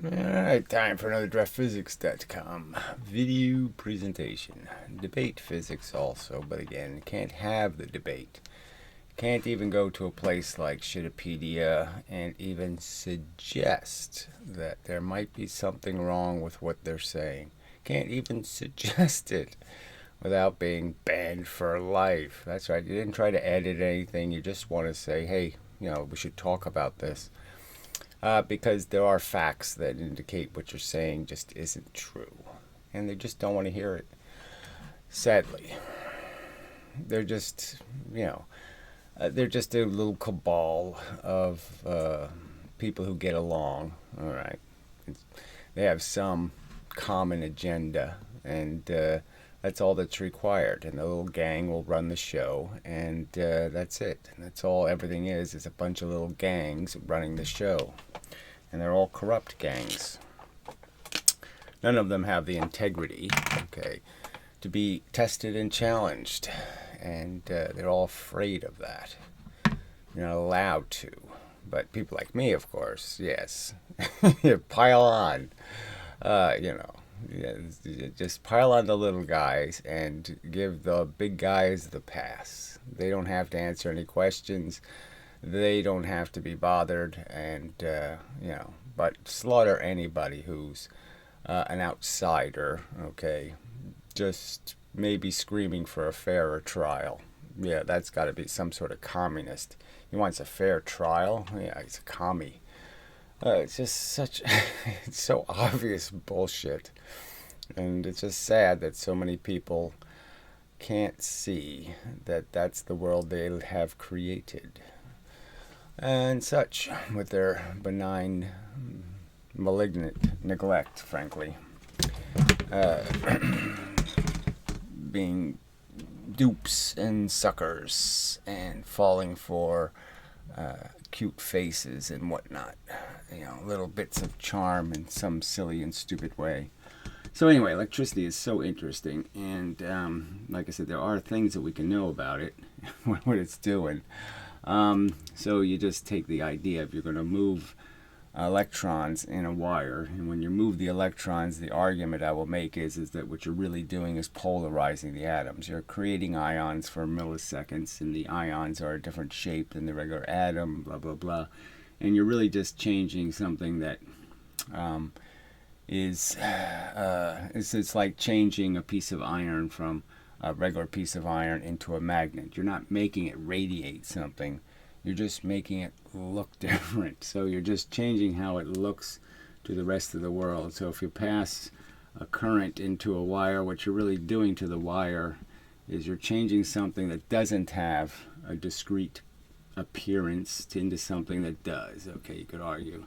Alright, time for another draftphysics.com video presentation. Debate physics also, but again, can't have the debate. Can't even go to a place like Shittopedia and even suggest that there might be something wrong with what they're saying. Can't even suggest it without being banned for life. That's right, you didn't try to edit anything, you just want to say, hey, we should talk about this. Because there are facts that indicate what you're saying just isn't true. And they just don't want to hear it. Sadly. They're just, they're just a little cabal of people who get along. All right. They have some common agenda, and that's all that's required. And the little gang will run the show, and that's it. And that's all everything is a bunch of little gangs running the show. And they're all corrupt gangs. None of them have the integrity, to be tested and challenged. And they're all afraid of that. You're not allowed to. But people like me, of course, yes. Pile on. Just pile on the little guys and give the big guys the pass. They don't have to answer any questions. They don't have to be bothered, and but slaughter anybody who's an outsider, just maybe screaming for a fairer trial. Yeah, that's got to be some sort of communist. He wants a fair trial? Yeah, he's a commie. It's just such, it's so obvious bullshit. And it's just sad that so many people can't see that that's the world they have created. And such, with their benign, malignant neglect, frankly. Being dupes and suckers and falling for cute faces and whatnot. Little bits of charm in some silly and stupid way. So anyway, electricity is so interesting, and like I said, there are things that we can know about it, what it's doing. So you just take the idea if you're going to move electrons in a wire, and when you move the electrons, the argument I will make is that what you're really doing is polarizing the atoms. You're creating ions for milliseconds, and the ions are a different shape than the regular atom, blah, blah, blah. And you're really just changing something that it's like changing a piece of iron from a regular piece of iron into a magnet. You're not making it radiate something. You're just making it look different. So you're just changing how it looks to the rest of the world. So if you pass a current into a wire, what you're really doing to the wire is you're changing something that doesn't have a discrete appearance into something that does. You could argue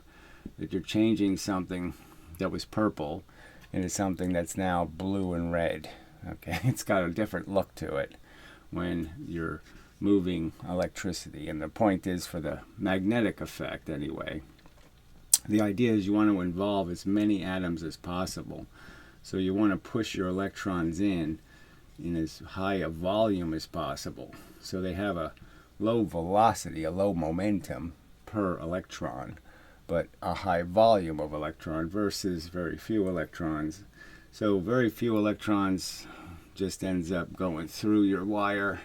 that you're changing something that was purple into something that's now blue and red. It's got a different look to it when you're moving electricity. And the point is, for the magnetic effect anyway, the idea is you want to involve as many atoms as possible. So you want to push your electrons in as high a volume as possible. So they have a low velocity, a low momentum per electron, but a high volume of electron versus very few electrons. So very few electrons just ends up going through your wire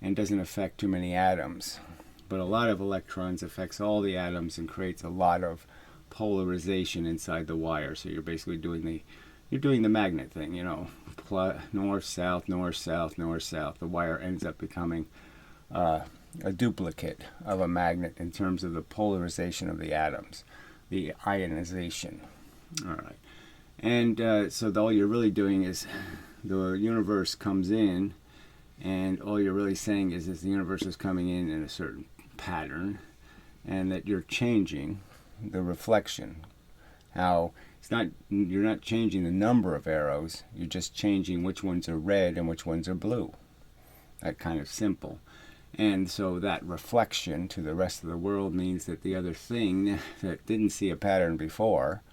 and doesn't affect too many atoms. But a lot of electrons affects all the atoms and creates a lot of polarization inside the wire. So you're basically doing the magnet thing, north, south, north, south, north, south. The wire ends up becoming a duplicate of a magnet in terms of the polarization of the atoms, the ionization. All right. And so all you're really doing is the universe comes in, and all you're really saying is the universe is coming in a certain pattern, and that you're changing the reflection. How you're not changing the number of arrows, you're just changing which ones are red and which ones are blue. That kind of simple. And so that reflection to the rest of the world means that the other thing that didn't see a pattern before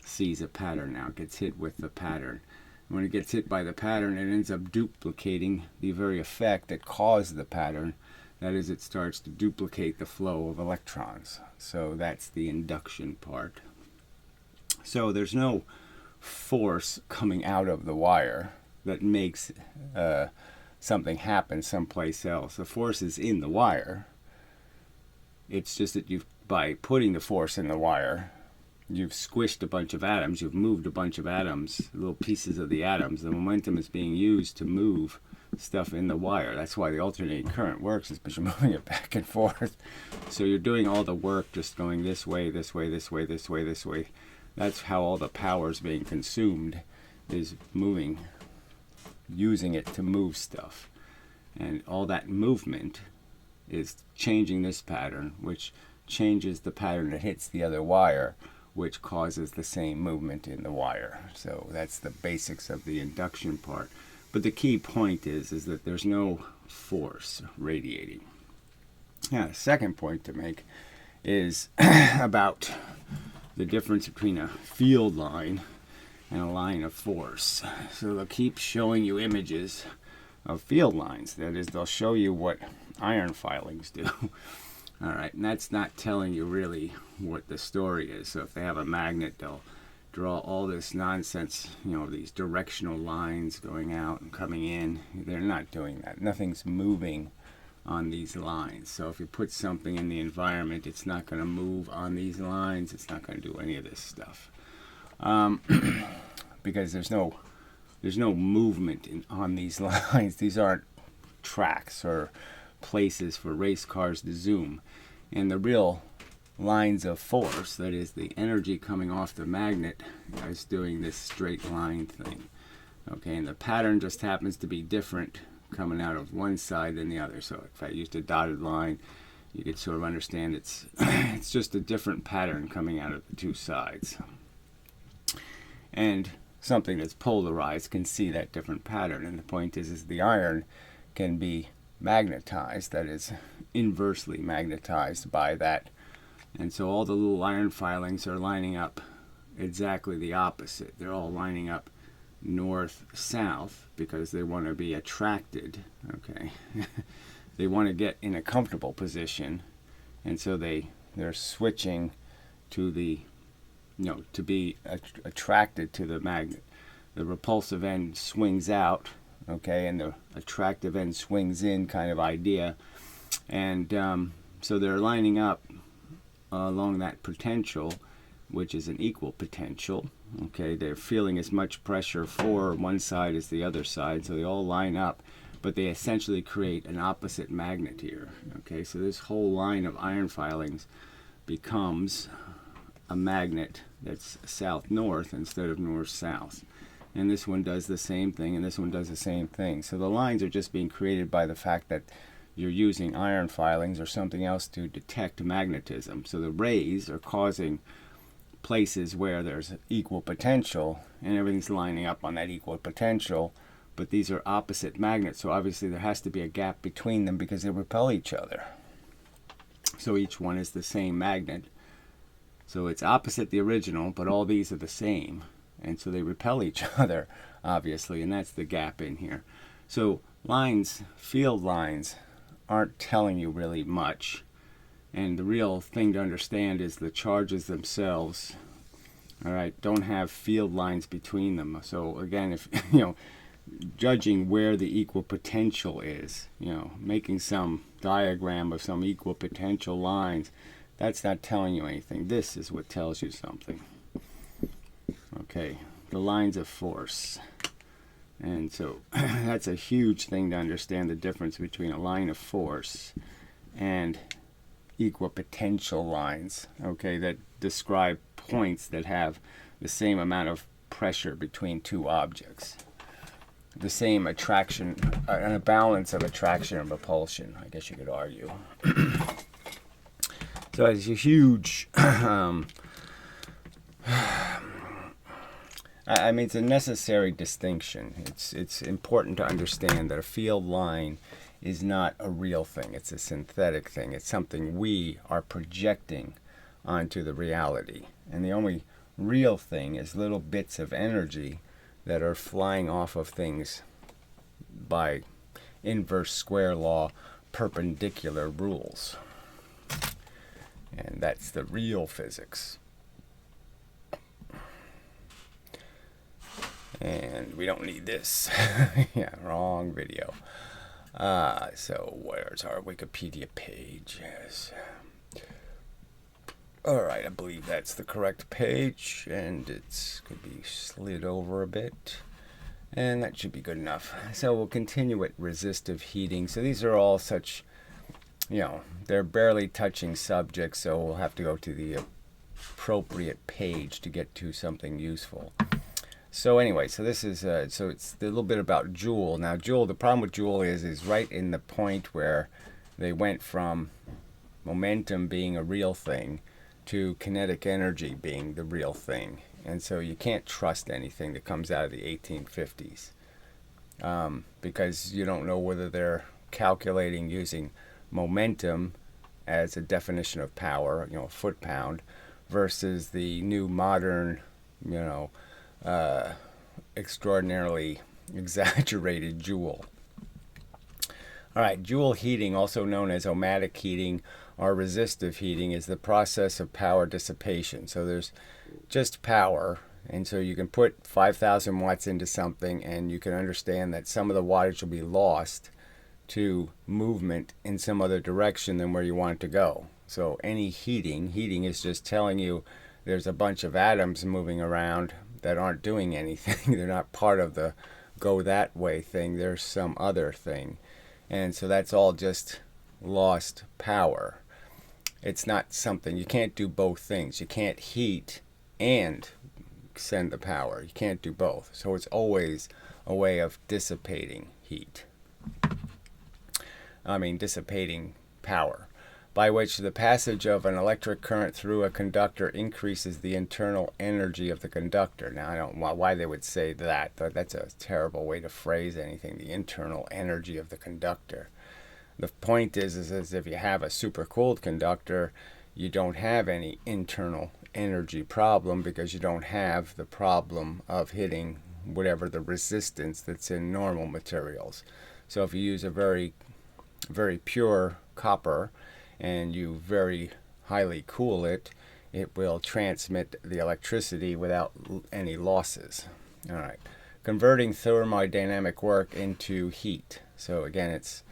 sees a pattern now, gets hit with the pattern. When it gets hit by the pattern, it ends up duplicating the very effect that caused the pattern. That is, it starts to duplicate the flow of electrons. So that's the induction part. So there's no force coming out of the wire that makes something happen someplace else. The force is in the wire. It's just that by putting the force in the wire, you've squished a bunch of atoms, you've moved a bunch of atoms, little pieces of the atoms. The momentum is being used to move stuff in the wire. That's why the alternating current works, is because you're moving it back and forth. So you're doing all the work just going this way, this way, this way, this way, this way. That's how all the power is being consumed, is moving, using it to move stuff. And all that movement is changing this pattern, which changes the pattern that hits the other wire, which causes the same movement in the wire. So that's the basics of the induction part. But the key point is that there's no force radiating. Now, the second point to make is about the difference between a field line and a line of force. So they'll keep showing you images of field lines. That is, they'll show you what iron filings do. All right, and that's not telling you really what the story is. So if they have a magnet, they'll draw all this nonsense, these directional lines going out and coming in. They're not doing that. Nothing's moving on these lines. So if you put something in the environment, it's not going to move on these lines. It's not going to do any of this stuff, because there's no movement on these lines. These aren't tracks or places for race cars to zoom. And the real lines of force, that is the energy coming off the magnet, is doing this straight line thing. Okay, and the pattern just happens to be different coming out of one side than the other. So if I used a dotted line, you could sort of understand it's just a different pattern coming out of the two sides. And something that's polarized can see that different pattern. And the point is the iron can be magnetized, that is, inversely magnetized by that. And so all the little iron filings are lining up exactly the opposite. They're all lining up north-south because they want to be attracted, okay? They want to get in a comfortable position, and so they're switching to the, to be attracted to the magnet. The repulsive end swings out, okay, and the attractive end swings in, kind of idea. And so they're lining up along that potential, which is an equal potential. Okay, they're feeling as much pressure for one side as the other side, so they all line up, but they essentially create an opposite magnet here. Okay, so this whole line of iron filings becomes a magnet that's south-north instead of north-south. And this one does the same thing, and this one does the same thing. So the lines are just being created by the fact that you're using iron filings or something else to detect magnetism. So the rays are causing places where there's equal potential, and everything's lining up on that equal potential, but these are opposite magnets, so obviously there has to be a gap between them because they repel each other. So each one is the same magnet. So it's opposite the original, but all these are the same, and so they repel each other, obviously, and that's the gap in here. So lines, field lines, aren't telling you really much. And the real thing to understand is the charges themselves, all right, don't have field lines between them. So again, if, judging where the equal potential is, making some diagram of some equal potential lines, that's not telling you anything. This is what tells you something. Okay, the lines of force. And so that's a huge thing to understand, the difference between a line of force and equal potential lines, okay, that describe points that have the same amount of pressure between two objects, the same attraction, and a balance of attraction and repulsion, I guess you could argue. So it's a huge, it's a necessary distinction. It's important to understand that a field line is not a real thing. It's a synthetic thing. It's something we are projecting onto the reality. And the only real thing is little bits of energy that are flying off of things by inverse square law, perpendicular rules. And that's the real physics. And we don't need this. Yeah, wrong video. So where's our Wikipedia page? Yes. Alright, I believe that's the correct page, and it's could be slid over a bit. And that should be good enough. So we'll continue with resistive heating. So these are all such, they're barely touching subjects, so we'll have to go to the appropriate page to get to something useful. So anyway, so this is, so it's a little bit about Joule. Now Joule, the problem with Joule is right in the point where they went from momentum being a real thing to kinetic energy being the real thing. And so you can't trust anything that comes out of the 1850s because you don't know whether they're calculating using momentum as a definition of power, foot-pound, versus the new modern, extraordinarily exaggerated joule. All right, joule heating, also known as ohmatic heating or resistive heating, is the process of power dissipation. So there's just power, and so you can put 5,000 watts into something, and you can understand that some of the wattage will be lost to movement in some other direction than where you want it to go. So any heating is just telling you there's a bunch of atoms moving around that aren't doing anything. They're not part of the go that way thing. There's some other thing. And so that's all just lost power. It's not something, you can't do both things. You can't heat and send the power. You can't do both. So it's always a way of dissipating heat. Dissipating power, by which the passage of an electric current through a conductor increases the internal energy of the conductor. Now, I don't know why they would say that. That's a terrible way to phrase anything, the internal energy of the conductor. The point is if you have a supercooled conductor, you don't have any internal energy problem because you don't have the problem of hitting whatever the resistance that's in normal materials. So if you use a very, very pure copper and you very highly cool it, it will transmit the electricity without any losses. All right, converting thermodynamic work into heat. So again, it's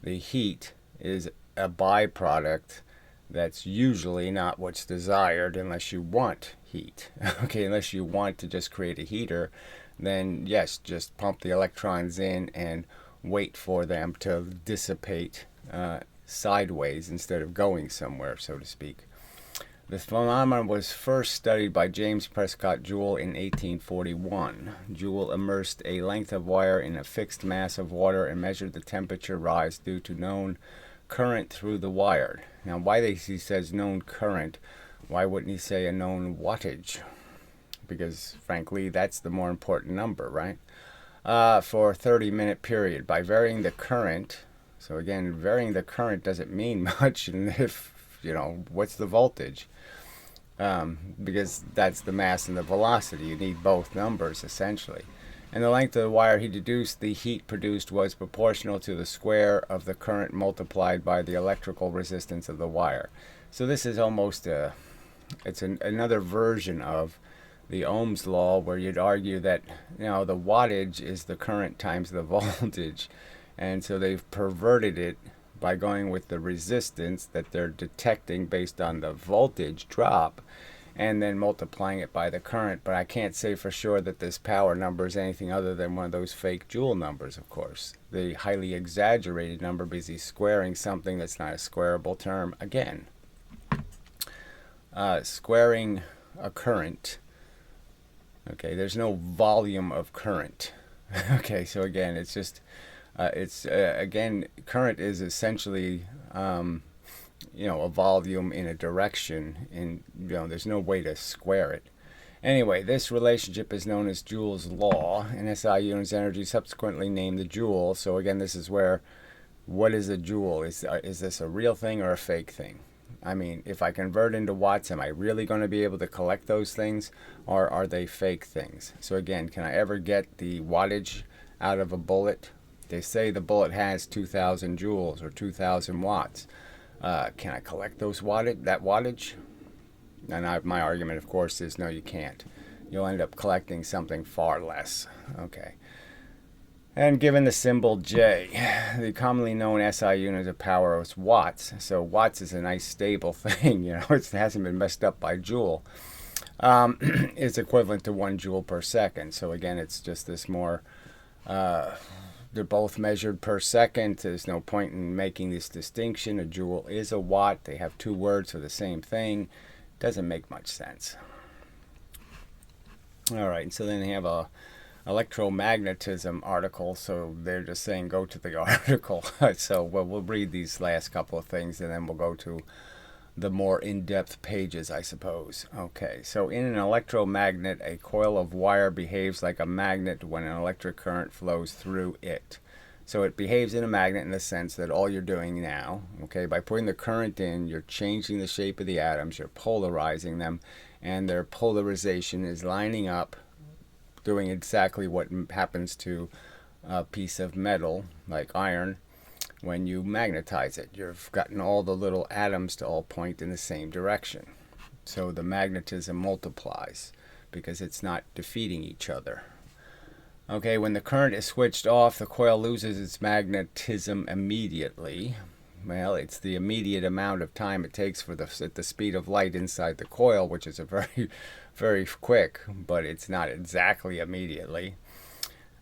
the heat is a byproduct that's usually not what's desired unless you want heat. Okay, unless you want to just create a heater, then yes, just pump the electrons in and wait for them to dissipate sideways instead of going somewhere, so to speak. The phenomenon was first studied by James Prescott Joule in 1841. Joule immersed a length of wire in a fixed mass of water and measured the temperature rise due to known current through the wire. Now, why he says known current, why wouldn't he say a known wattage? Because, frankly, that's the more important number, right? For a 30-minute period. By varying the current, so again, varying the current doesn't mean much, and if, what's the voltage? Because that's the mass and the velocity. You need both numbers, essentially. And the length of the wire, he deduced the heat produced was proportional to the square of the current multiplied by the electrical resistance of the wire. So this is almost another version of the Ohm's law, where you'd argue that the wattage is the current times the voltage, and so they've perverted it by going with the resistance that they're detecting based on the voltage drop and then multiplying it by the current. But I can't say for sure that this power number is anything other than one of those fake Joule numbers, of course. The highly exaggerated number, because he's squaring something that's not a squarable term. Again, squaring a current. Okay, there's no volume of current. Okay, so again, it's just again, current is essentially a volume in a direction, and there's no way to square it. Anyway, this relationship is known as Joule's law, and SI units energy subsequently named the joule. So again, this is where, what is a joule? Is this a real thing or a fake thing? If I convert into watts, am I really going to be able to collect those things, or are they fake things? So again, can I ever get the wattage out of a bullet? They say the bullet has 2,000 joules or 2,000 watts. Can I collect that wattage? And my argument, of course, is no, you can't. you'll end up collecting something far less. Okay. And given the symbol J, the commonly known SI unit of power is watts. So watts is a nice stable thing, it hasn't been messed up by joule. It's equivalent to 1 joule per second. So again, it's just this more, they're both measured per second. There's no point in making this distinction. A joule is a watt. They have two words for the same thing. Doesn't make much sense. All right, so then they have a electromagnetism article, so they're just saying go to the article. So we'll read these last couple of things and then we'll go to the more in-depth pages, I suppose. Okay, so in an electromagnet, a coil of wire behaves like a magnet when an electric current flows through it. So it behaves in a magnet in the sense that all you're doing now, okay, by putting the current in, you're changing the shape of the atoms, you're polarizing them, and their polarization is lining up, doing exactly what happens to a piece of metal like iron when you magnetize it. You've gotten all the little atoms to all point in the same direction. So the magnetism multiplies because it's not defeating each other. Okay, when the current is switched off, the coil loses its magnetism immediately. Well, it's the immediate amount of time it takes for at the speed of light inside the coil, which is a very quick, but it's not exactly immediately.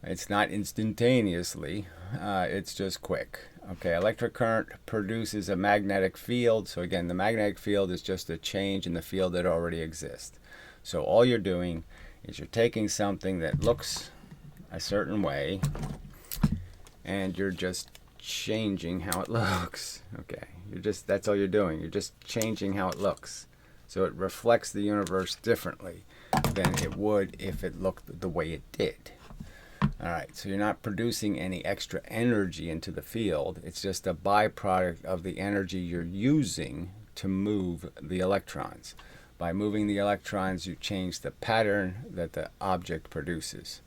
It's not instantaneously. It's just quick. Okay, electric current produces a magnetic field. So again, the magnetic field is just a change in the field that already exists. So all you're doing is you're taking something that looks a certain way and you're just changing how it looks. Okay, that's all you're doing. You're just changing how it looks. So it reflects the universe differently than it would if it looked the way it did. Alright, so you're not producing any extra energy into the field. It's just a byproduct of the energy you're using to move the electrons. By moving the electrons, you change the pattern that the object produces.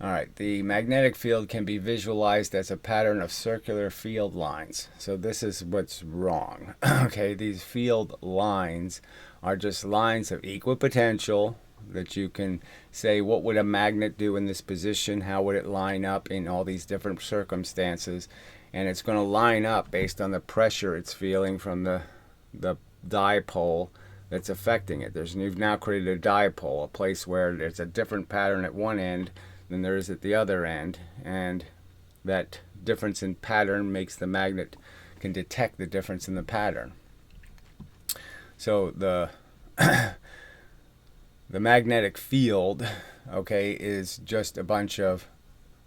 Alright, the magnetic field can be visualized as a pattern of circular field lines. So this is what's wrong. Okay, these field lines are just lines of equal potential that you can say, what would a magnet do in this position? How would it line up in all these different circumstances? And it's going to line up based on the pressure it's feeling from the dipole that's affecting it. You've now created a dipole, a place where there's a different pattern at one end than there is at the other end, and that difference in pattern makes the magnet can detect the difference in the pattern. So the magnetic field, okay, is just a bunch of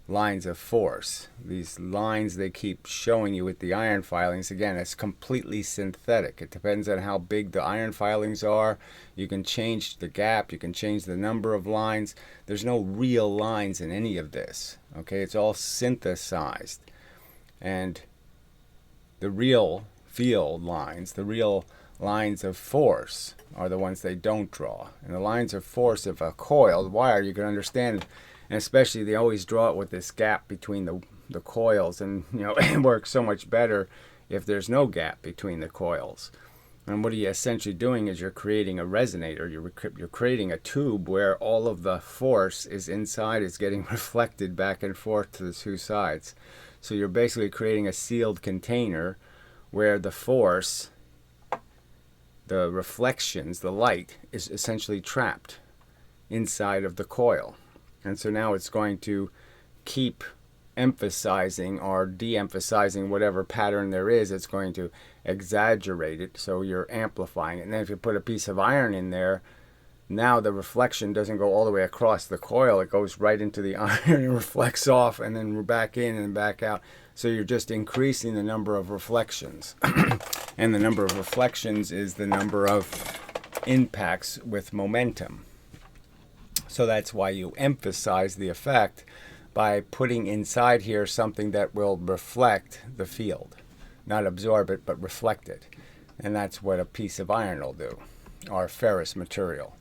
lines of force. These lines they keep showing you with the iron filings, again, it's completely synthetic. It depends on how big the iron filings are. You can change the gap, you can change the number of lines. There's no real lines in any of this. Okay, it's all synthesized. And the real field lines, the real lines of force are the ones they don't draw. And the lines of force of a coiled wire, you can understand, and especially they always draw it with this gap between the coils, and it works so much better if there's no gap between the coils. And what you're essentially doing is you're creating a resonator. You're creating a tube where all of the force is inside. It's getting reflected back and forth to the two sides. So you're basically creating a sealed container where the force, the reflections, the light, is essentially trapped inside of the coil. And so now it's going to keep emphasizing or de-emphasizing whatever pattern there is. It's going to exaggerate it, so you're amplifying it. And then if you put a piece of iron in there, now the reflection doesn't go all the way across the coil. It goes right into the iron and reflects off and then back in and back out. So you're just increasing the number of reflections. And the number of reflections is the number of impacts with momentum. So that's why you emphasize the effect by putting inside here something that will reflect the field. Not absorb it, but reflect it. And that's what a piece of iron will do, or ferrous material.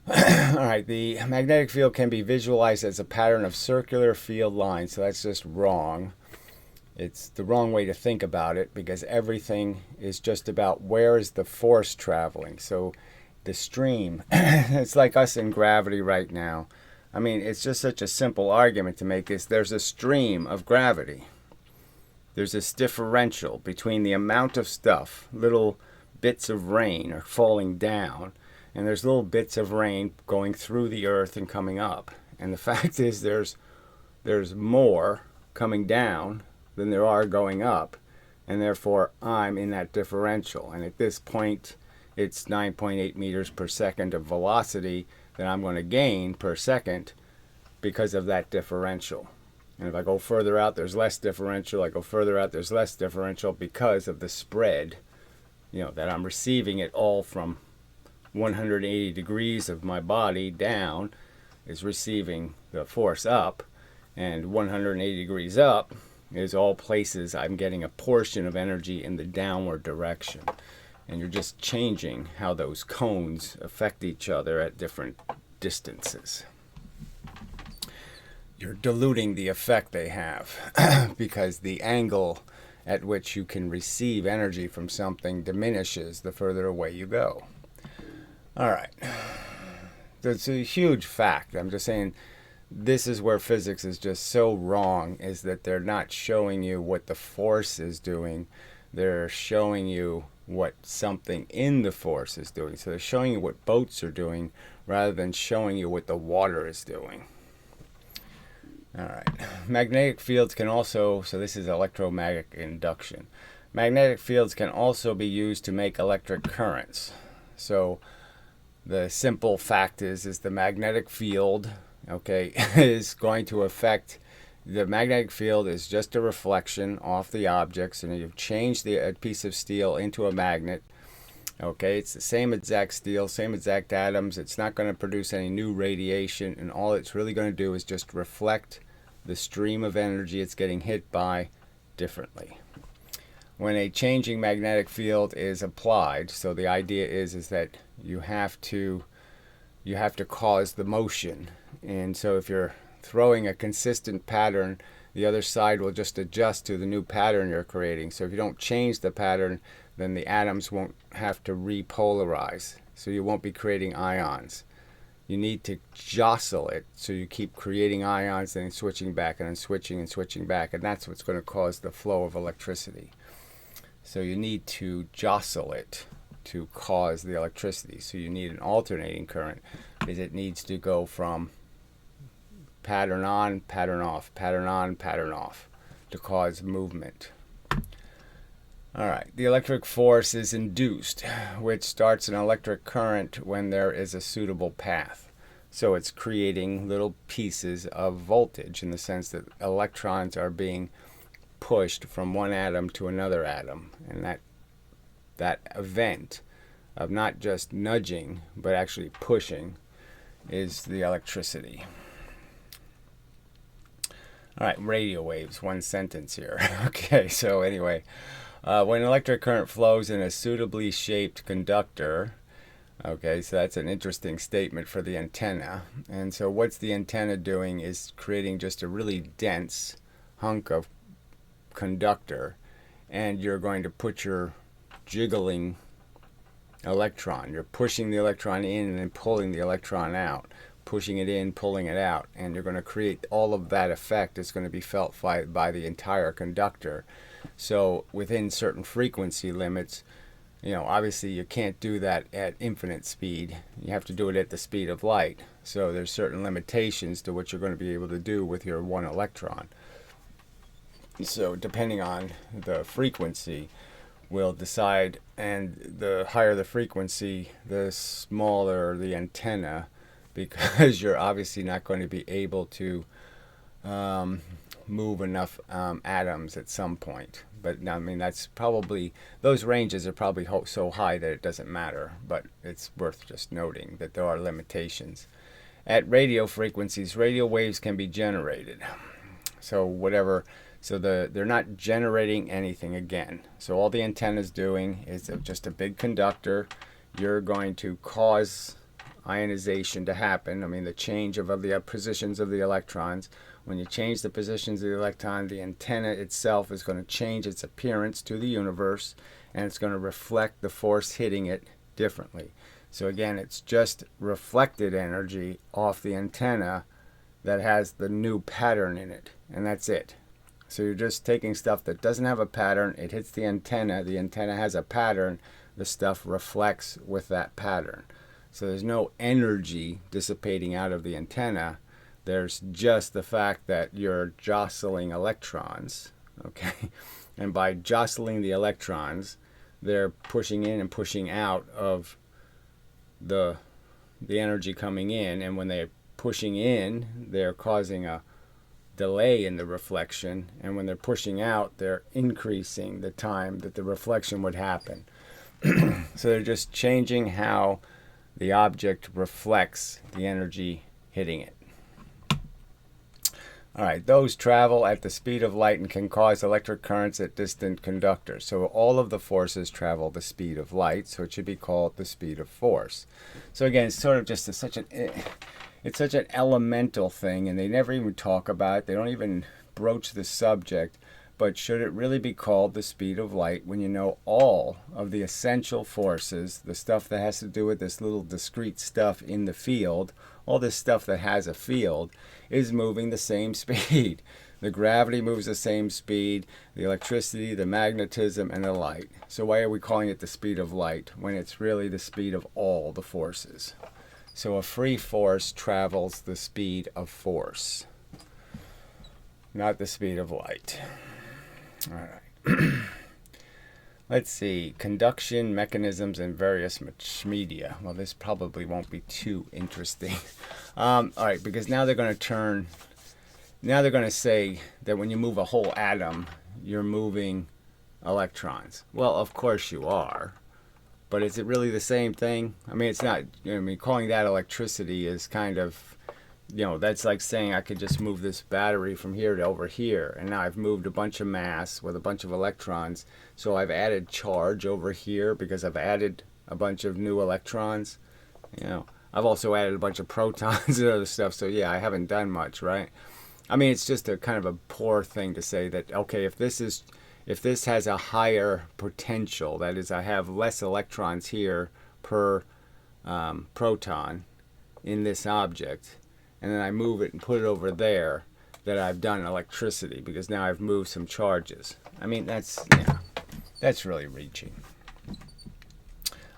Alright, the magnetic field can be visualized as a pattern of circular field lines. So that's just wrong. It's the wrong way to think about it, because everything is just about where is the force traveling. So the stream. It's like us in gravity right now. I mean, it's just such a simple argument to make is there's a stream of gravity. There's this differential between the amount of stuff, little bits of rain are falling down, and there's little bits of rain going through the earth and coming up. And the fact is there's more coming down than there are going up, and therefore I'm in that differential. And at this point, it's 9.8 meters per second of velocity that I'm going to gain per second because of that differential. And if I go further out, there's less differential. I go further out, there's less differential because of the spread, that I'm receiving it all from 180 degrees of my body down is receiving the force up, and 180 degrees up is all places I'm getting a portion of energy in the downward direction. And you're just changing how those cones affect each other at different distances. You're diluting the effect they have because the angle at which you can receive energy from something diminishes the further away you go. All right. That's a huge fact. I'm just saying this is where physics is just so wrong, is that they're not showing you what the force is doing. They're showing you what something in the force is doing. So they're showing you what boats are doing rather than showing you what the water is doing. All right. Magnetic fields can also, so this is electromagnetic induction. Magnetic fields can also be used to make electric currents. So the simple fact is the magnetic field, okay, is going to affect, the magnetic field is just a reflection off the objects, and you've changed a piece of steel into a magnet. Okay, it's the same exact steel, same exact atoms. It's not going to produce any new radiation, and all it's really going to do is just reflect the stream of energy it's getting hit by differently. When a changing magnetic field is applied, so the idea is that you have to cause the motion. And so if you're throwing a consistent pattern, the other side will just adjust to the new pattern you're creating. So if you don't change the pattern, then the atoms won't have to repolarize. So you won't be creating ions. You need to jostle it, so you keep creating ions and then switching back and then switching and switching back. And that's what's going to cause the flow of electricity. So you need to jostle it to cause the electricity. So you need an alternating current, because it needs to go from pattern on, pattern off, pattern on, pattern off to cause movement. All right, the electric force is induced, which starts an electric current when there is a suitable path. So it's creating little pieces of voltage in the sense that electrons are being pushed from one atom to another atom. And that event of not just nudging, but actually pushing, is the electricity. All right, radio waves, one sentence here. Okay, so anyway, when electric current flows in a suitably shaped conductor, okay, so that's an interesting statement for the antenna. And so what's the antenna doing is creating just a really dense hunk of conductor, and you're going to put your jiggling electron. You're pushing the electron in and then pulling the electron out, pushing it in, pulling it out, and you're going to create all of that effect. It's going to be felt by the entire conductor. So within certain frequency limits, obviously you can't do that at infinite speed. You have to do it at the speed of light. So there's certain limitations to what you're going to be able to do with your one electron. So depending on the frequency will decide, and the higher the frequency, the smaller the antenna, because you're obviously not going to be able to move enough atoms at some point. But I mean, that's probably, those ranges are probably so high that it doesn't matter, but it's worth just noting that there are limitations. At radio frequencies, radio waves can be generated. So they're not generating anything again. So all the antenna's doing is just a big conductor. You're going to cause ionization to happen. I mean, the change of the positions of the electrons. When you change the positions of the electron, the antenna itself is going to change its appearance to the universe, and it's going to reflect the force hitting it differently. So again, it's just reflected energy off the antenna that has the new pattern in it, and that's it. So you're just taking stuff that doesn't have a pattern, it hits the antenna has a pattern, the stuff reflects with that pattern. So there's no energy dissipating out of the antenna, there's just the fact that you're jostling electrons, okay? And by jostling the electrons, they're pushing in and pushing out of the energy coming in, and when they're pushing in, they're causing a delay in the reflection, and when they're pushing out, they're increasing the time that the reflection would happen. So they're just changing how the object reflects the energy hitting it. All right, those travel at the speed of light and can cause electric currents at distant conductors. So all of the forces travel the speed of light, so it should be called the speed of force. So again, it's sort of just such an elemental thing, and they never even talk about it. They don't even broach the subject. But should it really be called the speed of light when you know all of the essential forces, the stuff that has to do with this little discrete stuff in the field, all this stuff that has a field, is moving the same speed. The gravity moves the same speed, the electricity, the magnetism, and the light. So why are we calling it the speed of light when it's really the speed of all the forces? So a free force travels the speed of force, not the speed of light. All right. Let's see. Conduction mechanisms and various media. Well, this probably won't be too interesting. All right, because now they're going to say that when you move a whole atom, you're moving electrons. Well, of course you are. But is it really the same thing? I mean, it's not. I mean, calling that electricity is kind of, that's like saying I could just move this battery from here to over here, and now I've moved a bunch of mass with a bunch of electrons, so I've added charge over here because I've added a bunch of new electrons. I've also added a bunch of protons and other stuff, so yeah, I haven't done much, right? I mean, it's just a kind of a poor thing to say that, okay, if this has a higher potential, that is, I have less electrons here per proton in this object, and then I move it and put it over there, that I've done electricity because now I've moved some charges. I mean, that's really reaching.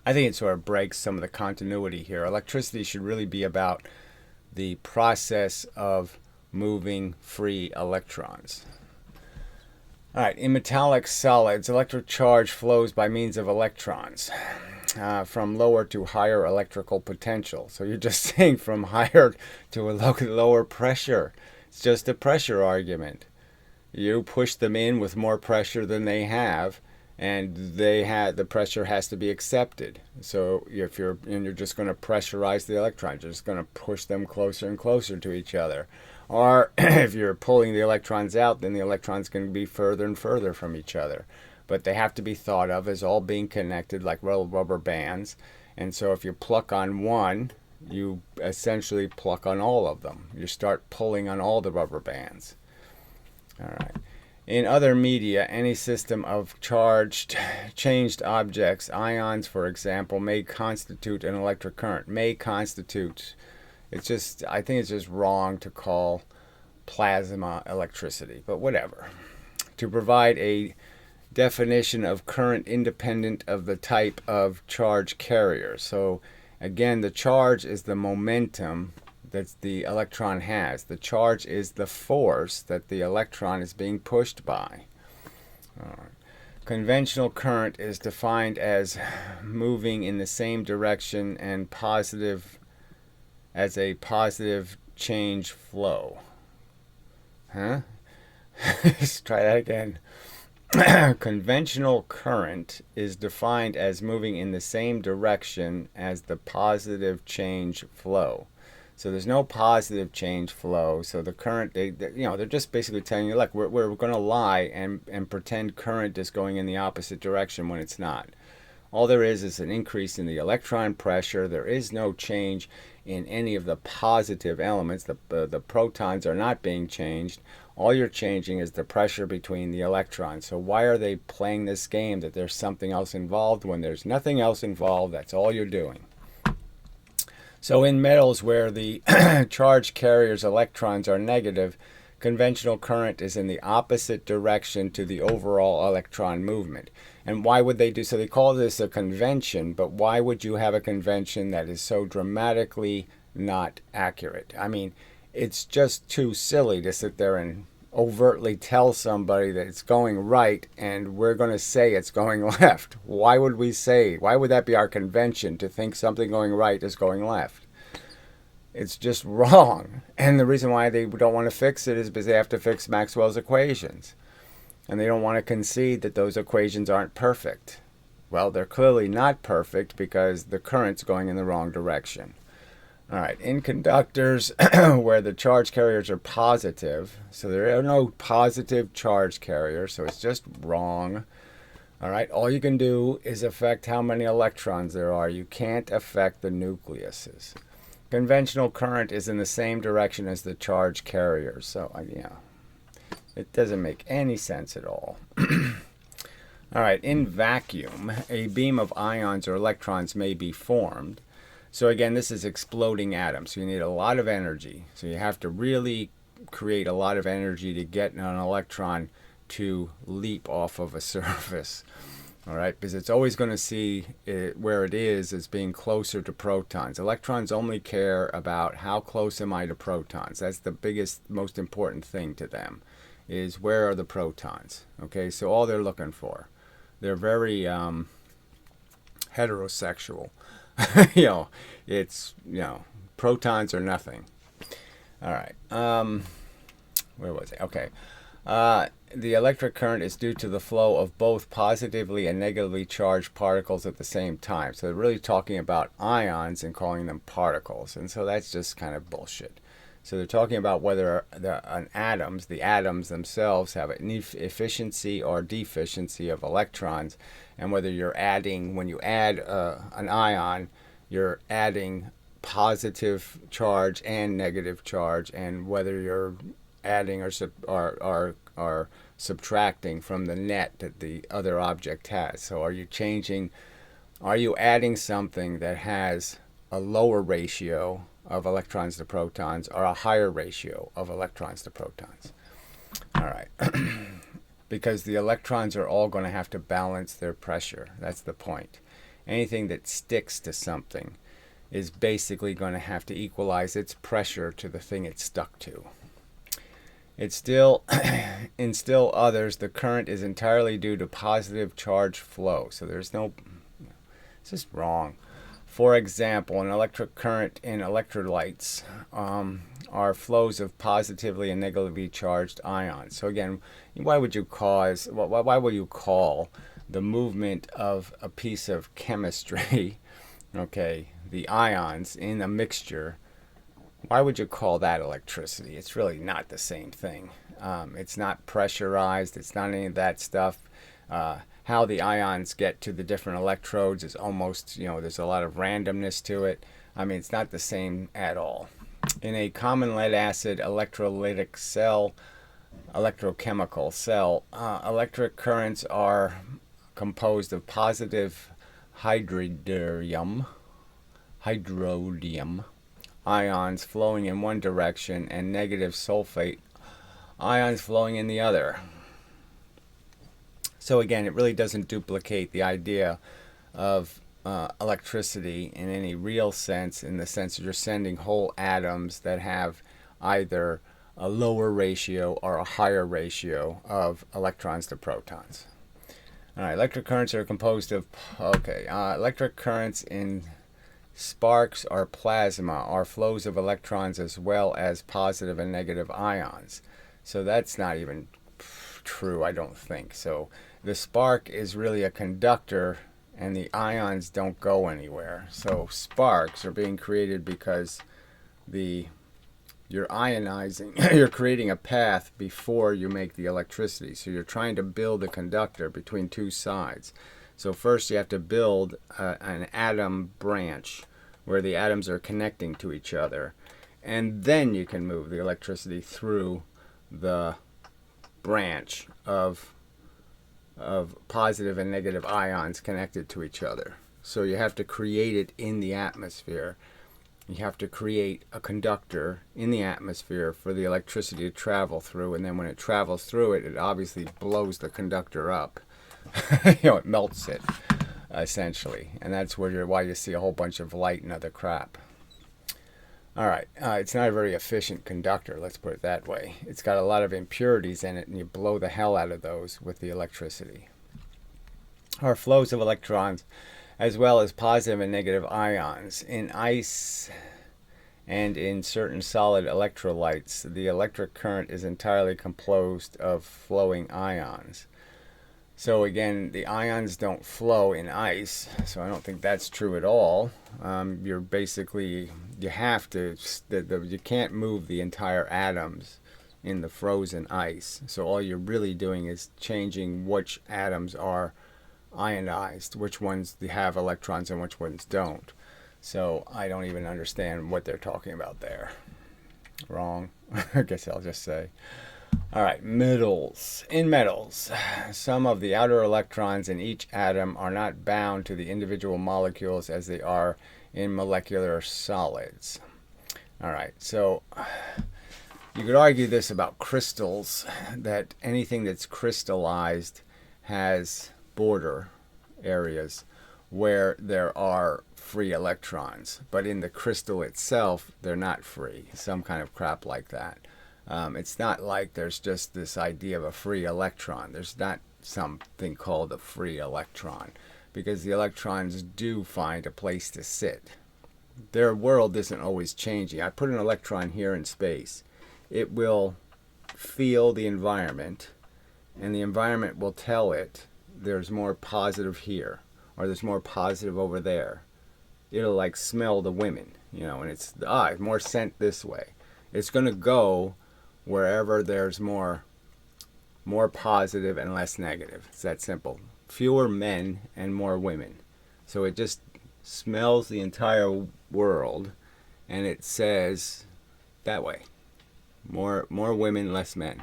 I think it sort of breaks some of the continuity here. Electricity should really be about the process of moving free electrons. All right, in metallic solids, electric charge flows by means of electrons. From lower to higher electrical potential. So you're just saying from higher to a lower pressure. It's just a pressure argument. You push them in with more pressure than they have, and the pressure has to be accepted. So if you're just going to pressurize the electrons, you're just going to push them closer and closer to each other. Or if you're pulling the electrons out, then the electrons can be further and further from each other. But they have to be thought of as all being connected like rubber bands. And so if you pluck on one, you essentially pluck on all of them. You start pulling on all the rubber bands. All right. In other media, any system of changed objects, ions, for example, may constitute an electric current. May constitute. I think it's just wrong to call plasma electricity, but whatever. To provide a definition of current independent of the type of charge carrier. So again, the charge is the momentum that the electron has. The charge is the force that the electron is being pushed by. All right. Conventional current is defined as moving in the same direction and as a positive change flow. Huh? Let's try that again. Conventional current is defined as moving in the same direction as the positive change flow. So there's no positive change flow. So the current, they're just basically telling you, look, we're going to lie and pretend current is going in the opposite direction when it's not. All there is an increase in the electron pressure. There is no change in any of the positive elements. The protons are not being changed. All you're changing is the pressure between the electrons. So why are they playing this game that there's something else involved when there's nothing else involved? That's all you're doing. So in metals where the charge carrier's electrons are negative, conventional current is in the opposite direction to the overall electron movement. And why would they do so? They call this a convention, but why would you have a convention that is so dramatically not accurate? I mean, it's just too silly to sit there and overtly tell somebody that it's going right and we're going to say it's going left. Why would that be our convention, to think something going right is going left? It's just wrong. And the reason why they don't want to fix it is because they have to fix Maxwell's equations. And they don't want to concede that those equations aren't perfect. Well, they're clearly not perfect because the current's going in the wrong direction. All right, in conductors where the charge carriers are positive, so there are no positive charge carriers, so it's just wrong. All right, all you can do is affect how many electrons there are. You can't affect the nucleuses. Conventional current is in the same direction as the charge carriers, so it doesn't make any sense at all. All right, in vacuum, a beam of ions or electrons may be formed. So again, this is exploding atoms. So you need a lot of energy. So you have to really create a lot of energy to get an electron to leap off of a surface. All right, because it's always going to see where it is as being closer to protons. Electrons only care about how close am I to protons. That's the biggest, most important thing to them, is where are the protons. Okay, so all they're looking for. They're very heterosexual. It's protons or nothing. All right. Where was it? Okay. The electric current is due to the flow of both positively and negatively charged particles at the same time. So they're really talking about ions and calling them particles, and so that's just kind of bullshit. So they're talking about whether the atoms themselves have an efficiency or deficiency of electrons, and whether you're adding, when you add an ion, you're adding positive charge and negative charge, and whether you're adding or subtracting from the net that the other object has. So are you adding something that has a lower ratio of electrons to protons or a higher ratio of electrons to protons? All right. Because the electrons are all going to have to balance their pressure. That's the point. Anything that sticks to something is basically going to have to equalize its pressure to the thing it's stuck to. It's still, in still others, the current is entirely due to positive charge flow. So there's no, it's just wrong. For example, an electric current in electrolytes are flows of positively and negatively charged ions. So again, why would you call the movement of a piece of chemistry, okay, the ions in a mixture, why would you call that electricity? It's really not the same thing. It's not pressurized. It's not any of that stuff. How the ions get to the different electrodes is almost, there's a lot of randomness to it. I mean, it's not the same at all. In a common lead-acid electrolytic cell, electrochemical cell, electric currents are composed of positive hydrodium ions flowing in one direction and negative sulfate ions flowing in the other. So again, it really doesn't duplicate the idea of electricity in any real sense, in the sense that you're sending whole atoms that have either a lower ratio or a higher ratio of electrons to protons. All right, electric currents are composed of, electric currents in sparks or plasma are flows of electrons as well as positive and negative ions. So that's not even true, I don't think. So the spark is really a conductor and the ions don't go anywhere. So sparks are being created because you're ionizing, you're creating a path before you make the electricity. So you're trying to build a conductor between two sides. So first you have to build an atom branch where the atoms are connecting to each other. And then you can move the electricity through the branch of positive and negative ions connected to each other. So you have to create it in the atmosphere. You have to create a conductor in the atmosphere for the electricity to travel through, and then when it travels through it, it obviously blows the conductor up. It melts it, essentially. And that's why you see a whole bunch of light and other crap. All right, it's not a very efficient conductor, let's put it that way. It's got a lot of impurities in it, and you blow the hell out of those with the electricity. Or flows of electrons, as well as positive and negative ions. In ice and in certain solid electrolytes, the electric current is entirely composed of flowing ions. So again, the ions don't flow in ice, so I don't think that's true at all. You're basically, you have to, you can't move the entire atoms in the frozen ice. So all you're really doing is changing which atoms are ionized, which ones have electrons and which ones don't. So I don't even understand what they're talking about there. Wrong, I guess I'll just say. All right, metals. In metals, some of the outer electrons in each atom are not bound to the individual molecules as they are in molecular solids. All right, so you could argue this about crystals, that anything that's crystallized has border areas where there are free electrons, but in the crystal itself, they're not free. Some kind of crap like that. It's not like there's just this idea of a free electron. There's not something called a free electron, because the electrons do find a place to sit. Their world isn't always changing. I put an electron here in space. It will feel the environment, and the environment will tell it there's more positive here, or there's more positive over there. It'll like smell the women, and it's more scent this way. It's going to go wherever there's more positive and less negative. It's that simple. Fewer men and more women. So it just smells the entire world, and it says that way. More women, less men.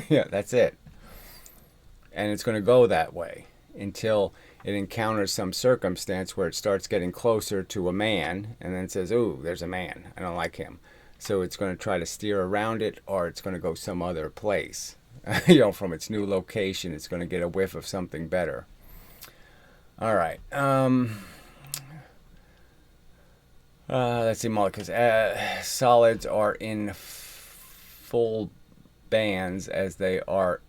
Yeah, that's it. And it's going to go that way until it encounters some circumstance where it starts getting closer to a man, and then it says, "Ooh, there's a man. I don't like him." So it's going to try to steer around it, or it's going to go some other place. From its new location, it's going to get a whiff of something better. All right. Let's see, molecules. Solids are in full bands as they are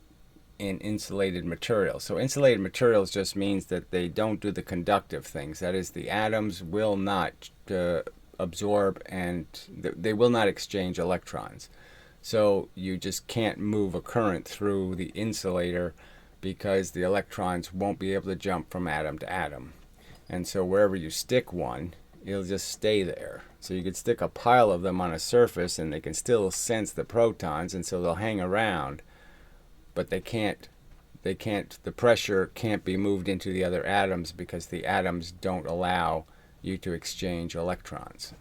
in insulated materials. So insulated materials just means that they don't do the conductive things. That is, the atoms will not absorb, and they will not exchange electrons. So you just can't move a current through the insulator because the electrons won't be able to jump from atom to atom. And so wherever you stick one, it'll just stay there. So you could stick a pile of them on a surface and they can still sense the protons, and so they'll hang around, but the pressure can't be moved into the other atoms because the atoms don't allow you to exchange electrons.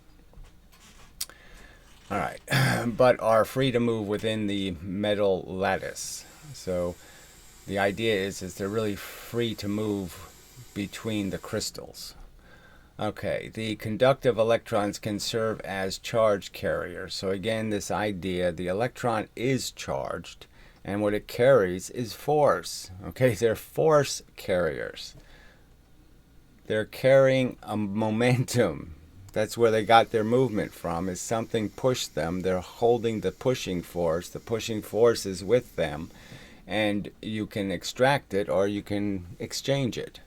All right, but are free to move within the metal lattice. So the idea is they're really free to move between the crystals. Okay, the conductive electrons can serve as charge carriers. So again, this idea, the electron is charged, and what it carries is force. Okay, they're force carriers. They're carrying a momentum. That's where they got their movement from, is something pushed them. They're holding the pushing force. The pushing force is with them, and you can extract it or you can exchange it.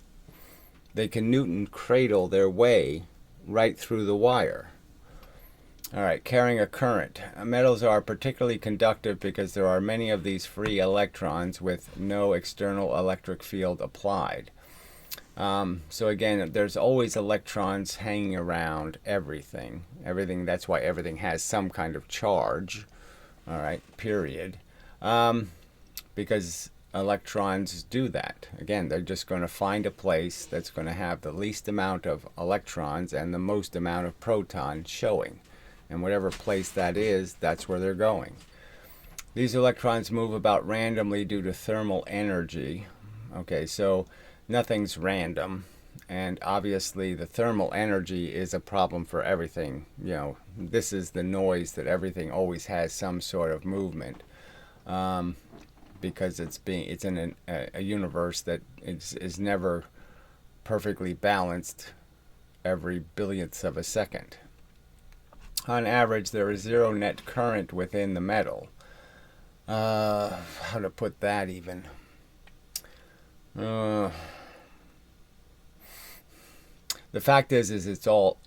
They can Newton cradle their way right through the wire. All right, carrying a current. Metals are particularly conductive because there are many of these free electrons with no external electric field applied. So again, there's always electrons hanging around everything. That's why everything has some kind of charge. All right, period. Because electrons do that. Again, they're just going to find a place that's going to have the least amount of electrons and the most amount of protons showing. And whatever place that is, that's where they're going. These electrons move about randomly due to thermal energy. Okay, so nothing's random. And obviously the thermal energy is a problem for everything. This is the noise that everything always has some sort of movement, because it's in a universe that is never perfectly balanced every billionth of a second. On average, there is zero net current within the metal. How to put that even? The fact is it's all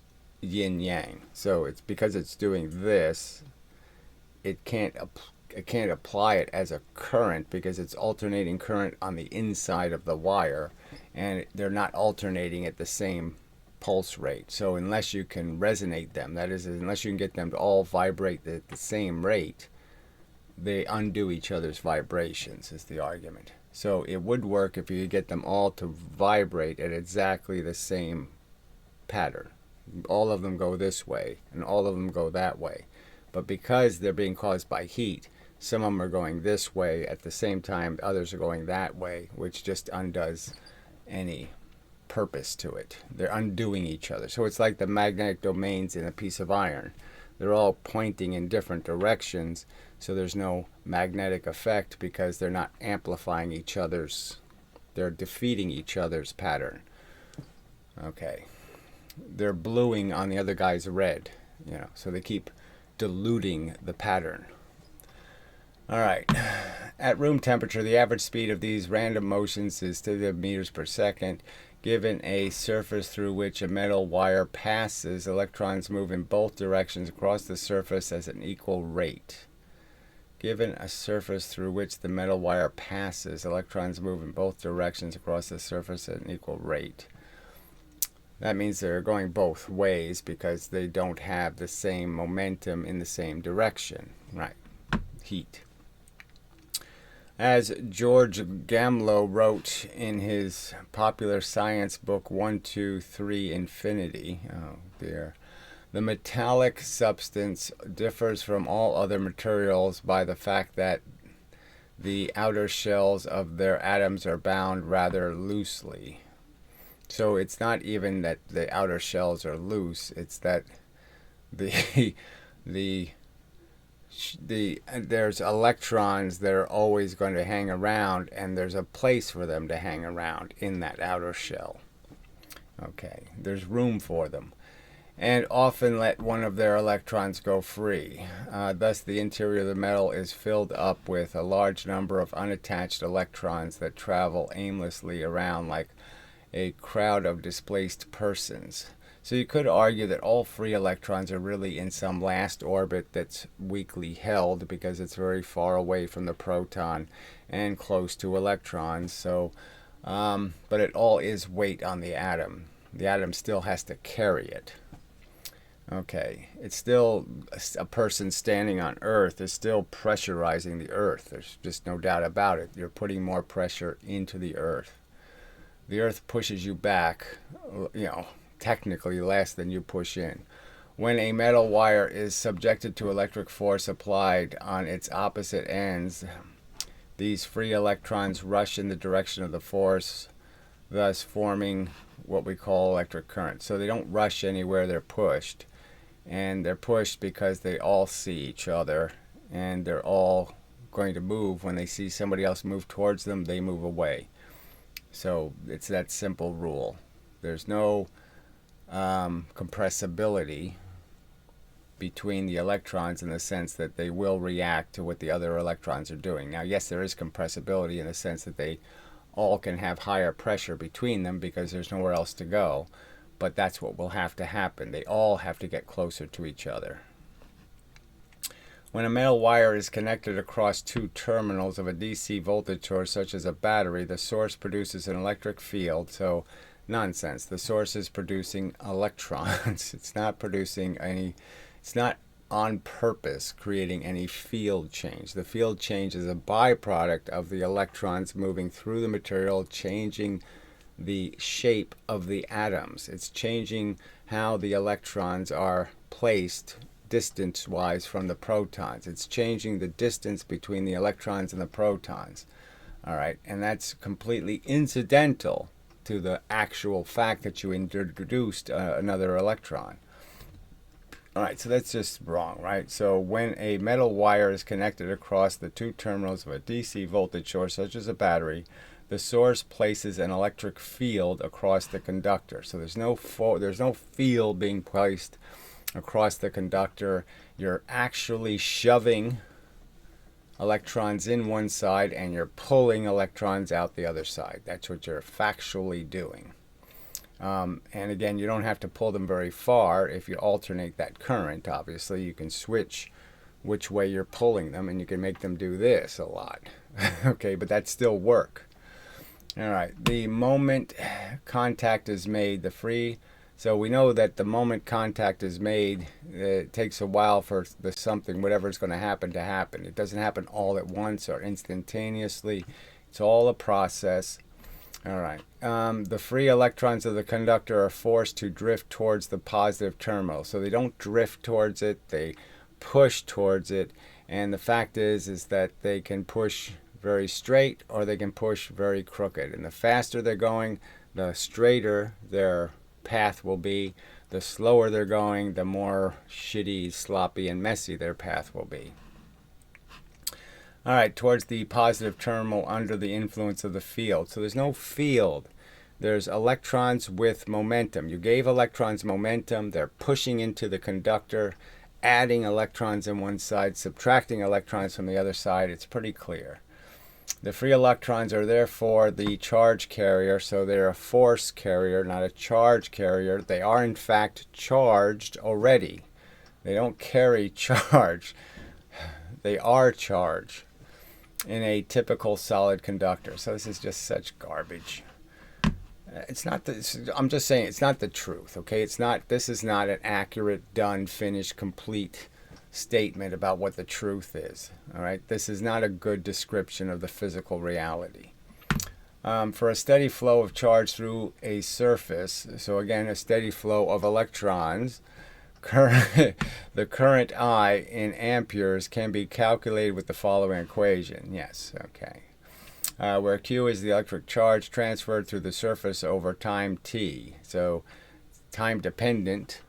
yin yang. So it's because it's doing this, it can't apply it as a current because it's alternating current on the inside of the wire, and they're not alternating at the same pulse rate. So unless you can resonate them, that is, unless you can get them to all vibrate at the same rate, they undo each other's vibrations, is the argument. So it would work if you could get them all to vibrate at exactly the same pattern. All of them go this way and all of them go that way. But because they're being caused by heat, some of them are going this way at the same time, others are going that way, which just undoes any purpose to it. They're undoing each other. So it's like the magnetic domains in a piece of iron. They're all pointing in different directions, so there's no magnetic effect because they're not amplifying each other's, they're defeating each other's pattern. Okay. They're bluing on the other guy's red, so they keep diluting the pattern. All right. At room temperature, the average speed of these random motions is 30 meters per second. Given a surface through which a metal wire passes, electrons move in both directions across the surface at an equal rate. Given a surface through which the metal wire passes, electrons move in both directions across the surface at an equal rate. That means they're going both ways because they don't have the same momentum in the same direction. Right. Heat. As George Gamow wrote in his popular science book 1, 2, 3, Infinity, the metallic substance differs from all other materials by the fact that the outer shells of their atoms are bound rather loosely. So it's not even that the outer shells are loose, it's that there's electrons that are always going to hang around, and there's a place for them to hang around in that outer shell. Okay, there's room for them. And often let one of their electrons go free. Thus the interior of the metal is filled up with a large number of unattached electrons that travel aimlessly around like a crowd of displaced persons. So you could argue that all free electrons are really in some last orbit that's weakly held because it's very far away from the proton and close to electrons. So, but it all is weight on the atom. The atom still has to carry it. Okay, it's still a person standing on Earth is still pressurizing the Earth. There's just no doubt about it. You're putting more pressure into the Earth. The Earth pushes you back, technically less than you push in. When a metal wire is subjected to electric force applied on its opposite ends, these free electrons rush in the direction of the force, thus forming what we call electric current. So they don't rush anywhere, they're pushed. And they're pushed because they all see each other, and they're all going to move. When they see somebody else move towards them, they move away. So it's that simple rule. There's no compressibility between the electrons in the sense that they will react to what the other electrons are doing. Now, yes, there is compressibility in the sense that they all can have higher pressure between them because there's nowhere else to go, but that's what will have to happen. They all have to get closer to each other. When a metal wire is connected across two terminals of a DC voltage source, such as a battery, the source produces an electric field. So, nonsense. The source is producing electrons. It's not producing any, it's not on purpose creating any field change. The field change is a byproduct of the electrons moving through the material, changing the shape of the atoms. It's changing how the electrons are placed distance-wise from the protons. It's changing the distance between the electrons and the protons. All right, and that's completely incidental to the actual fact that you introduced another electron. All right, so that's just wrong, right? So when a metal wire is connected across the two terminals of a DC voltage source, such as a battery, the source places an electric field across the conductor. So there's no field being placed across the conductor. You're actually shoving electrons in one side and you're pulling electrons out the other side. That's what you're factually doing. And again, you don't have to pull them very far if you alternate that current. Obviously, you can switch which way you're pulling them, and you can make them do this a lot. Okay, but that's still work. All right, the moment contact is made, so we know that the moment contact is made, it takes a while for whatever's going to happen. It doesn't happen all at once or instantaneously. It's all a process. All right. The free electrons of the conductor are forced to drift towards the positive terminal. So they don't drift towards it, they push towards it. And the fact is that they can push very straight or they can push very crooked. And the faster they're going, the straighter their path will be. The slower they're going, the more shitty, sloppy, and messy their path will be. All right, towards the positive terminal under the influence of the field. So there's no field. There's electrons with momentum. You gave electrons momentum. They're pushing into the conductor, adding electrons on one side, subtracting electrons from the other side. It's pretty clear. The free electrons are therefore the charge carrier, so they're a force carrier, not a charge carrier. They are, in fact, charged already. They don't carry charge. They are charged in a typical solid conductor. So this is just such garbage. I'm just saying it's not the truth, okay? This is not an accurate, done, finished, complete statement about what the truth is, all right? This is not a good description of the physical reality. For a steady flow of charge through a surface, so again, a steady flow of electrons, the current I in amperes can be calculated with the following equation. Yes, okay. Where Q is the electric charge transferred through the surface over time t. So time dependent.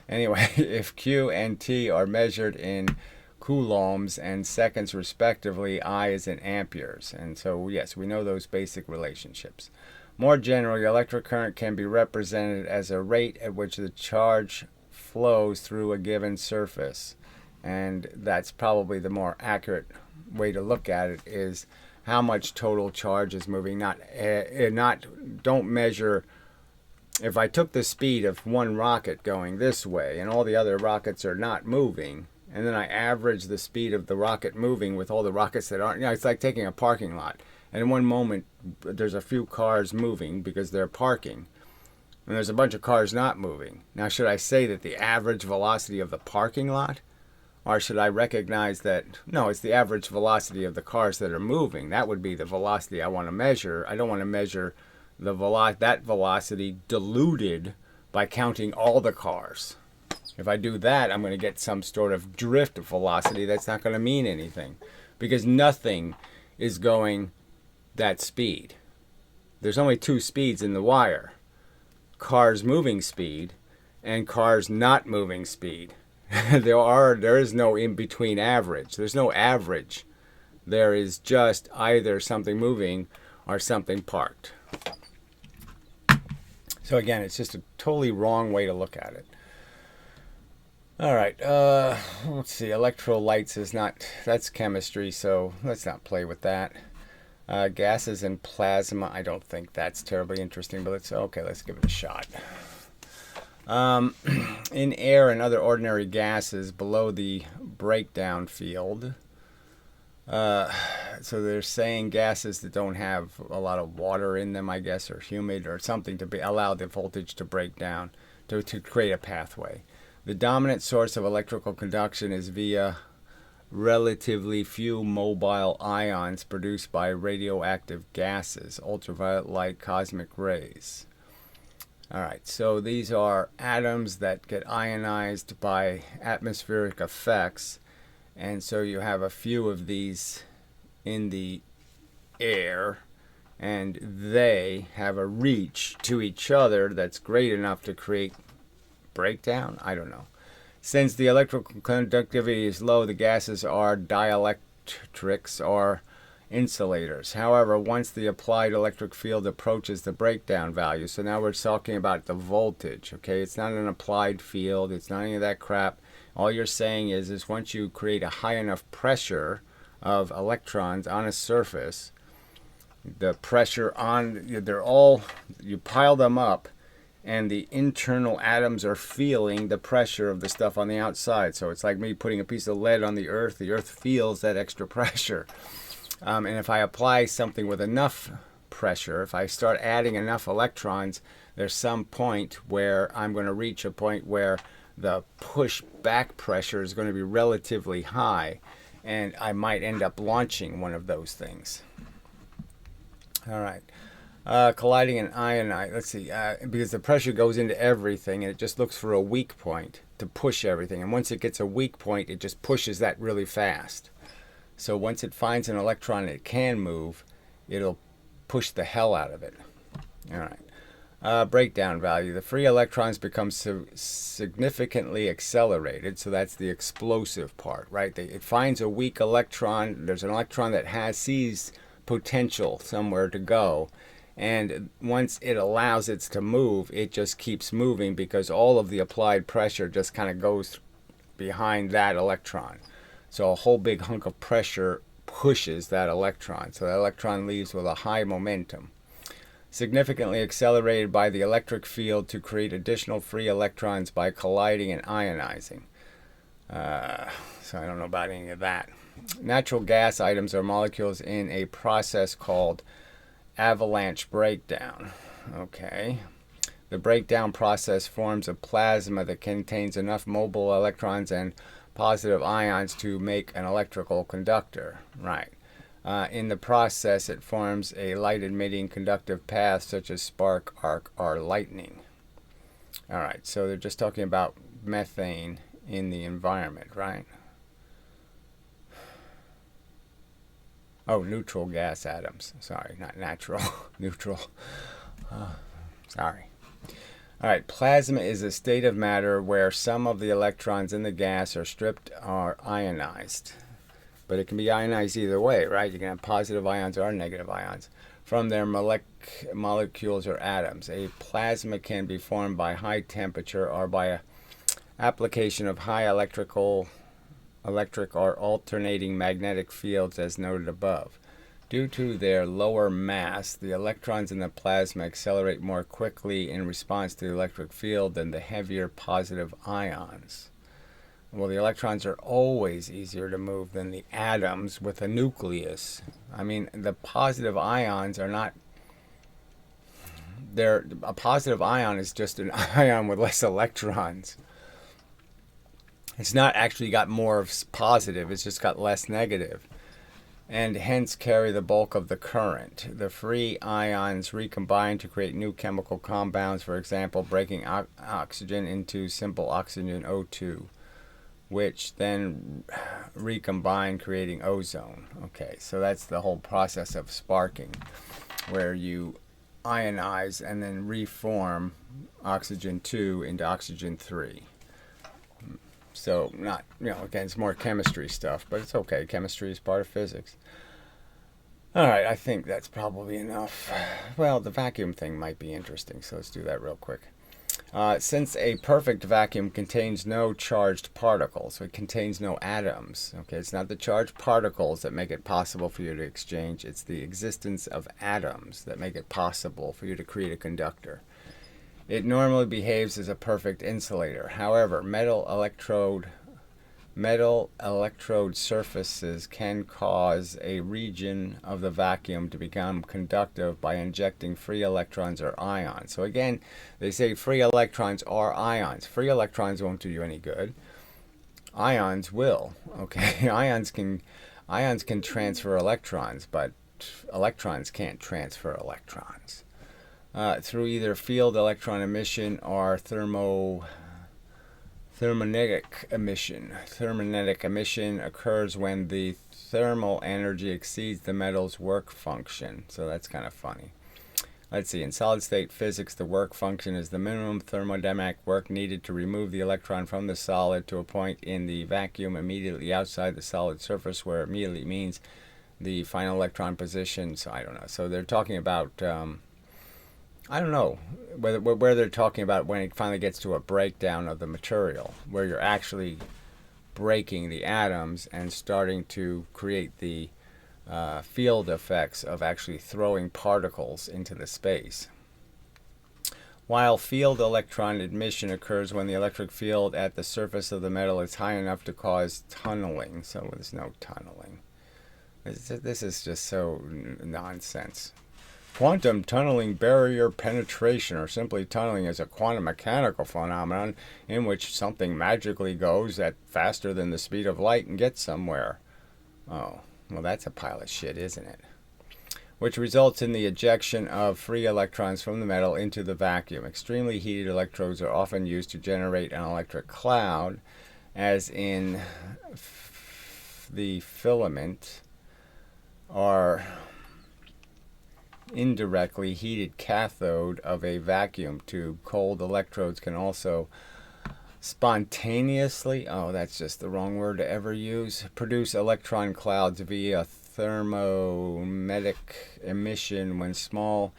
Anyway, if Q and T are measured in coulombs and seconds respectively, I is in amperes. And so, yes, we know those basic relationships. More generally, electric current can be represented as a rate at which the charge flows through a given surface. And that's probably the more accurate way to look at it, is how much total charge is moving. Don't measure. If I took the speed of one rocket going this way and all the other rockets are not moving, and then I average the speed of the rocket moving with all the rockets that aren't, it's like taking a parking lot. And in one moment, there's a few cars moving because they're parking, and there's a bunch of cars not moving. Now, should I say that the average velocity of the parking lot? Or should I recognize that, no, it's the average velocity of the cars that are moving? That would be the velocity I want to measure. I don't want to measure that velocity diluted by counting all the cars. If I do that, I'm going to get some sort of drift velocity that's not going to mean anything, because nothing is going that speed. There's only two speeds in the wire: cars moving speed and cars not moving speed. There is no in-between average. There's no average. There is just either something moving or something parked. So again, it's just a totally wrong way to look at it. All right, let's see. Electrolytes that's chemistry, so let's not play with that. Gases and plasma, I don't think that's terribly interesting, but let's give it a shot. In air and other ordinary gases below the breakdown field, so they're saying gases that don't have a lot of water in them, I guess, or humid or something to allow the voltage to break down, to create a pathway. The dominant source of electrical conduction is via relatively few mobile ions produced by radioactive gases, ultraviolet light, cosmic rays. All right, so these are atoms that get ionized by atmospheric effects, and so you have a few of these in the air, and they have a reach to each other that's great enough to create breakdown. I don't know. Since the electrical conductivity is low, the gases are dielectrics or insulators. However, once the applied electric field approaches the breakdown value, so now we're talking about the voltage, okay? It's not an applied field. It's not any of that crap. All you're saying is once you create a high enough pressure of electrons on a surface, the pressure on, you pile them up, and the internal atoms are feeling the pressure of the stuff on the outside. So it's like me putting a piece of lead on the earth feels that extra pressure. And if I apply something with enough pressure, if I start adding enough electrons, there's some point where I'm going to reach a point where the push back pressure is going to be relatively high, and I might end up launching one of those things. All right. Colliding and ionize. Let's see. Because the pressure goes into everything, and it just looks for a weak point to push everything. And once it gets a weak point, it just pushes that really fast. So once it finds an electron it can move, it'll push the hell out of it. All right. Breakdown value. The free electrons become significantly accelerated. So that's the explosive part, right? It finds a weak electron. There's an electron that sees potential somewhere to go. And once it allows it to move, it just keeps moving because all of the applied pressure just kind of goes behind that electron. So a whole big hunk of pressure pushes that electron. So that electron leaves with a high momentum. Significantly accelerated by the electric field to create additional free electrons by colliding and ionizing. So I don't know about any of that. Natural gas items are molecules in a process called avalanche breakdown. Okay. The breakdown process forms a plasma that contains enough mobile electrons and positive ions to make an electrical conductor. Right. In the process, it forms a light-emitting conductive path such as spark, arc, or lightning. All right. So they're just talking about methane in the environment, right? Oh, neutral gas atoms. Sorry, not natural. Neutral. Sorry. All right. Plasma is a state of matter where some of the electrons in the gas are stripped or ionized. But it can be ionized either way, right? You can have positive ions or negative ions from their molecules or atoms. A plasma can be formed by high temperature or by application of high electric or alternating magnetic fields as noted above. Due to their lower mass, the electrons in the plasma accelerate more quickly in response to the electric field than the heavier positive ions. Well, the electrons are always easier to move than the atoms with a nucleus. I mean, the positive ions are not... A positive ion is just an ion with less electrons. It's not actually got more of positive, it's just got less negative, and hence carry the bulk of the current. The free ions recombine to create new chemical compounds, for example, breaking oxygen into simple oxygen O2, which then recombine, creating ozone. Okay, so that's the whole process of sparking, where you ionize and then reform oxygen 2 into oxygen 3. So not, again, it's more chemistry stuff, but it's okay. Chemistry is part of physics. All right, I think that's probably enough. Well, the vacuum thing might be interesting, so let's do that real quick. Since a perfect vacuum contains no charged particles, so it contains no atoms. Okay, it's not the charged particles that make it possible for you to exchange. It's the existence of atoms that make it possible for you to create a conductor. It normally behaves as a perfect insulator. However, metal electrode surfaces can cause a region of the vacuum to become conductive by injecting free electrons or ions. So again, they say free electrons or ions. Free electrons won't do you any good. Ions will. Okay, ions can transfer electrons, but electrons can't transfer electrons. Through either field electron emission or Thermonetic emission. Thermonetic emission occurs when the thermal energy exceeds the metal's work function. So that's kind of funny. Let's see, in solid state physics, the work function is the minimum thermodynamic work needed to remove the electron from the solid to a point in the vacuum immediately outside the solid surface, where immediately means the final electron position. So I don't know. So they're talking about, I don't know where they're talking about when it finally gets to a breakdown of the material, where you're actually breaking the atoms and starting to create the field effects of actually throwing particles into the space. While field electron emission occurs when the electric field at the surface of the metal is high enough to cause tunneling. So there's no tunneling. This is just so nonsense. Quantum tunneling, barrier penetration, or simply tunneling, is a quantum mechanical phenomenon in which something magically goes at faster than the speed of light and gets somewhere. Oh. Well, that's a pile of shit, isn't it? Which results in the ejection of free electrons from the metal into the vacuum. Extremely heated electrodes are often used to generate an electric cloud, as in the filament are indirectly heated cathode of a vacuum tube. Cold electrodes can also spontaneously, oh, that's just the wrong word to ever use, produce electron clouds via thermometric emission when small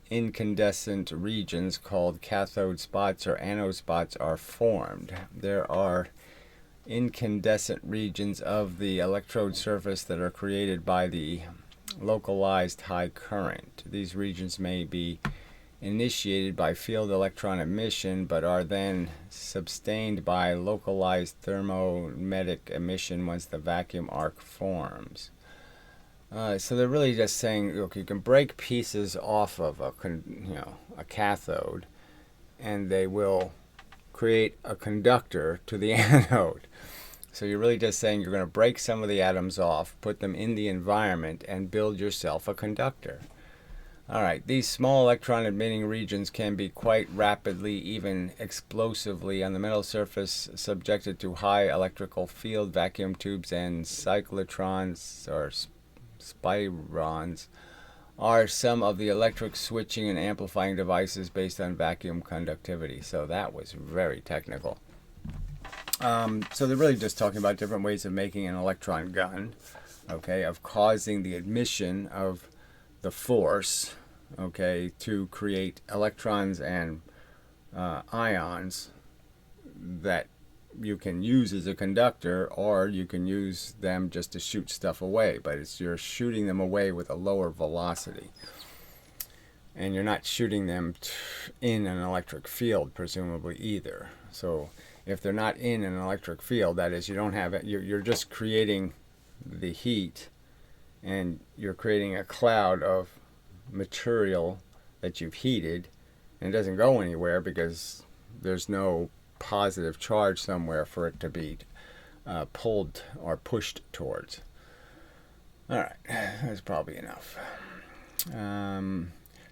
incandescent regions called cathode spots or anode spots are formed. There are incandescent regions of the electrode surface that are created by the localized high current. These regions may be initiated by field electron emission, but are then sustained by localized thermometric emission once the vacuum arc forms. So they're really just saying, look, you can break pieces off of a cathode, and they will create a conductor to the anode. So you're really just saying you're going to break some of the atoms off, put them in the environment, and build yourself a conductor. Alright, these small electron emitting regions can be quite rapidly, even explosively, on the metal surface subjected to high electrical field. Vacuum tubes and cyclotrons or spirons are some of the electric switching and amplifying devices based on vacuum conductivity. So that was very technical. So they're really just talking about different ways of making an electron gun, okay, of causing the emission of the force, okay, to create electrons and ions that you can use as a conductor, or you can use them just to shoot stuff away, but you're shooting them away with a lower velocity. And you're not shooting them in an electric field, presumably, either. So if they're not in an electric field, that is, you don't have it, you're just creating the heat, and you're creating a cloud of material that you've heated, and it doesn't go anywhere because there's no positive charge somewhere for it to be pulled or pushed towards. Alright, that's probably enough.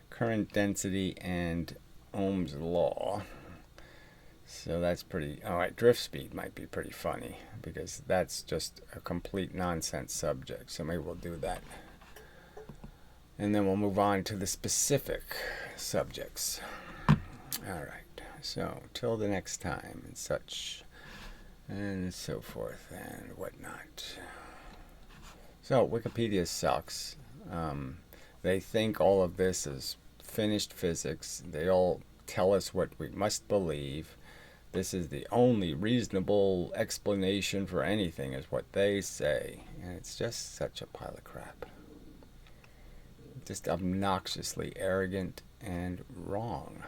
Current density and Ohm's law. So that's pretty, alright, drift speed might be pretty funny, because that's just a complete nonsense subject, so maybe we'll do that. And then we'll move on to the specific subjects. Alright, so till the next time, and such, and so forth, and whatnot. So, Wikipedia sucks. They think all of this is finished physics. They all tell us what we must believe. This is the only reasonable explanation for anything, is what they say. And it's just such a pile of crap. Just obnoxiously arrogant and wrong.